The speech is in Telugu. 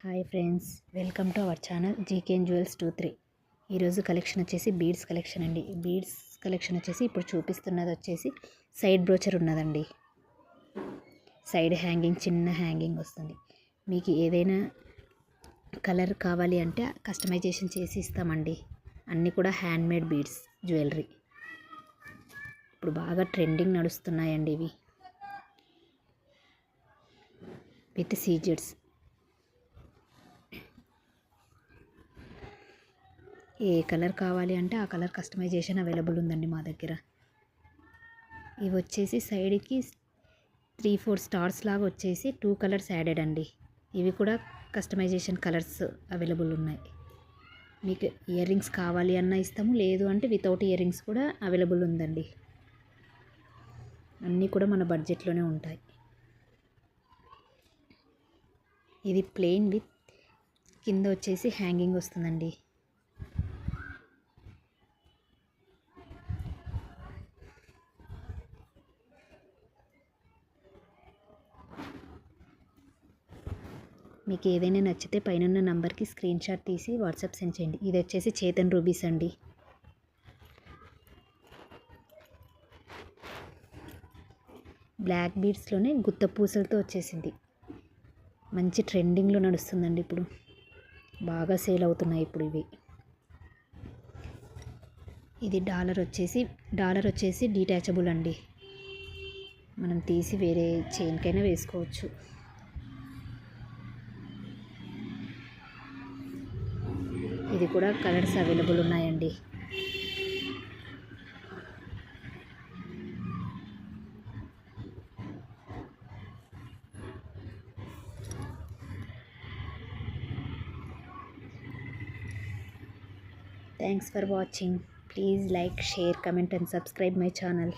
Hi friends, welcome to our channel GKN jewels 23. ఈరోజు కలెక్షన్ వచ్చేసి బీడ్స్ కలెక్షన్ అండి. బీడ్స్ కలెక్షన్ వచ్చేసి ఇప్పుడు చూపిస్తున్నది వచ్చేసి సైడ్ బ్రోచర్ ఉన్నదండి. సైడ్ హ్యాంగింగ్, చిన్న హ్యాంగింగ్ వస్తుంది. మీకు ఏదైనా కలర్ కావాలి అంటే కస్టమైజేషన్ చేసి ఇస్తామండి. అన్నీ కూడా హ్యాండ్మేడ్ బీడ్స్ జ్యువెలరీ. ఇప్పుడు బాగా ట్రెండింగ్ నడుస్తున్నాయండి ఇవి విత్ సీజెడ్స్. ఏ కలర్ కావాలి అంటే ఆ కలర్ కస్టమైజేషన్ అవైలబుల్ ఉందండి మా దగ్గర. ఇవి వచ్చేసి సైడ్కి 3-4 స్టార్స్ లాగా వచ్చేసి 2 కలర్స్ యాడెడ్ అండి. ఇవి కూడా కస్టమైజేషన్ కలర్స్ అవైలబుల్ ఉన్నాయి. మీకు ఇయర్ రింగ్స్ కావాలి అన్నా ఇస్తాము, లేదు అంటే వితౌట్ ఇయర్ రింగ్స్ కూడా అవైలబుల్ ఉందండి. అన్నీ కూడా మన బడ్జెట్లోనే ఉంటాయి. ఇది ప్లెయిన్ విత్ కింద వచ్చేసి హ్యాంగింగ్ వస్తుందండి. మీకు ఏదైనా నచ్చితే పైన నంబర్కి స్క్రీన్ షాట్ తీసి వాట్సాప్ సెండ్ చేయండి. ఇది వచ్చేసి చేతన్ రూబీస్ అండి. బ్లాక్ బీడ్స్లోనే గుత్త పూసలతో వచ్చేసింది. మంచి ట్రెండింగ్లో నడుస్తుందండి. ఇప్పుడు బాగా సేల్ అవుతున్నాయి ఇప్పుడు ఇవి. ఇది డాలర్ వచ్చేసి డీటాచబుల్ అండి. మనం తీసి వేరే చైన్కైనా వేసుకోవచ్చు. ఇది కూడా కలర్స్ అవైలబుల్ ఉన్నాయండి. Thanks for watching. Please like, share, comment and subscribe my channel.